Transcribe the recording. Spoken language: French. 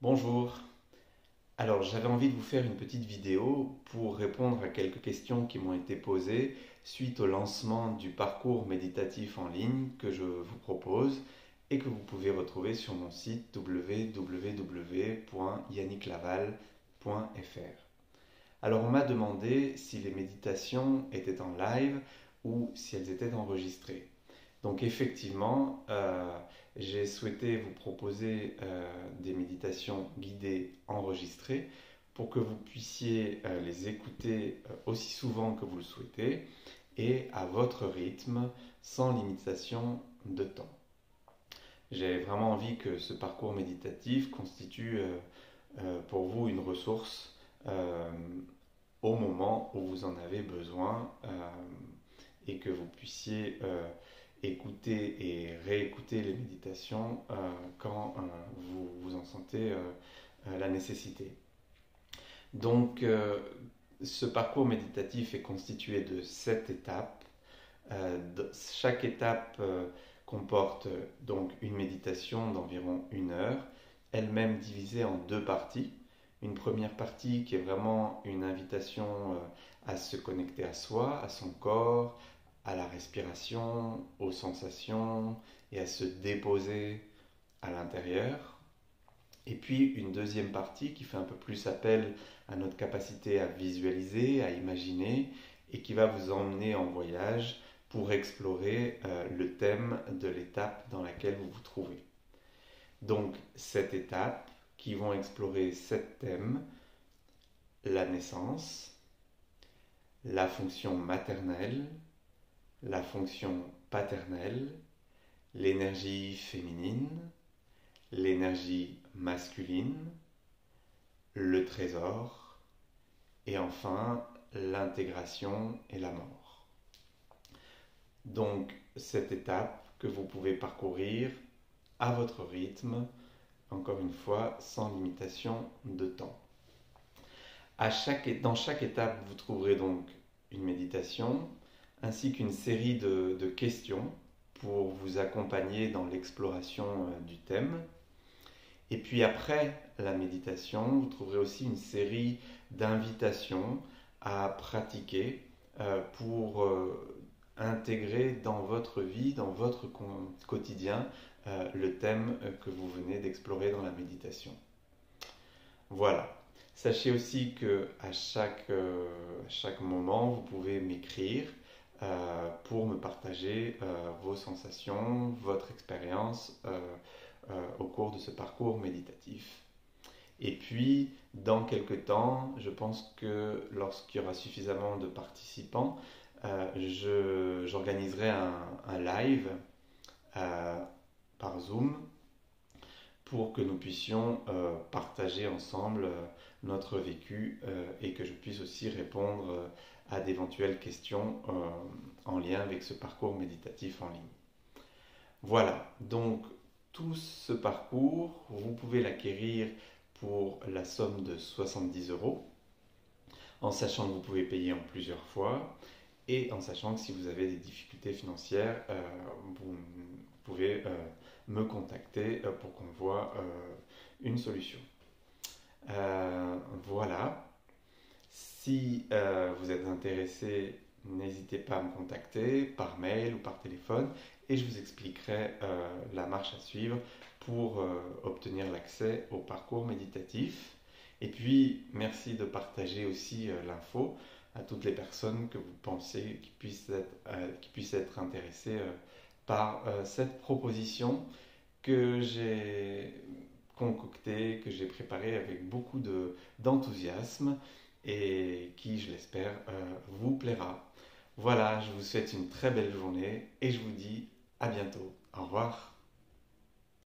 Bonjour. Alors, j'avais envie de vous faire une petite vidéo pour répondre à quelques questions qui m'ont été posées suite au lancement du parcours méditatif en ligne que je vous propose et que vous pouvez retrouver sur mon site www.yannicklaval.fr. Alors, on m'a demandé si les méditations étaient en live ou si elles étaient enregistrées. Donc effectivement, j'ai souhaité vous proposer des méditations guidées enregistrées pour que vous puissiez les écouter aussi souvent que vous le souhaitez et à votre rythme, sans limitation de temps. J'ai vraiment envie que ce parcours méditatif constitue pour vous une ressource euh, au moment où vous en avez besoin et que vous puissiez écouter et réécouter les méditations quand vous en sentez la nécessité. Donc, ce parcours méditatif est constitué de 7 étapes. Chaque étape comporte donc une méditation d'environ 1 heure, elle-même divisée en 2 parties. Une première partie qui est vraiment une invitation à se connecter à soi, à son corps, à la respiration, aux sensations et à se déposer à l'intérieur. Et puis une deuxième partie qui fait un peu plus appel à notre capacité à visualiser, à imaginer et qui va vous emmener en voyage pour explorer le thème de l'étape dans laquelle vous vous trouvez. Donc cette étape qui vont explorer 7 thèmes: la naissance, la fonction maternelle, la fonction paternelle, l'énergie féminine, l'énergie masculine, le trésor et enfin l'intégration et la mort. Donc cette étape que vous pouvez parcourir à votre rythme, encore une fois sans limitation de temps. Dans chaque étape, vous trouverez donc une méditation ainsi qu'une série de questions pour vous accompagner dans l'exploration du thème. Et puis après la méditation, vous trouverez aussi une série d'invitations à pratiquer pour intégrer dans votre vie, dans votre quotidien, le thème que vous venez d'explorer dans la méditation. Voilà. Sachez aussi que à chaque moment, vous pouvez m'écrire pour me partager vos sensations, votre expérience au cours de ce parcours méditatif. Et puis, dans quelques temps, je pense que lorsqu'il y aura suffisamment de participants, j'organiserai un live par Zoom pour que nous puissions partager ensemble notre vécu et que je puisse aussi répondre à d'éventuelles questions en lien avec ce parcours méditatif en ligne. Voilà, donc tout ce parcours, vous pouvez l'acquérir pour la somme de 70 €, en sachant que vous pouvez payer en plusieurs fois et en sachant que si vous avez des difficultés financières, vous pouvez me contacter pour qu'on voit une solution. Voilà. Si vous êtes intéressé, n'hésitez pas à me contacter par mail ou par téléphone et je vous expliquerai la marche à suivre pour obtenir l'accès au parcours méditatif. Et puis, merci de partager aussi l'info à toutes les personnes que vous pensez qui puissent être intéressées par cette proposition que j'ai concoctée, que j'ai préparée avec beaucoup d'enthousiasme et qui, je l'espère, vous plaira. Voilà, je vous souhaite une très belle journée et je vous dis à bientôt. Au revoir.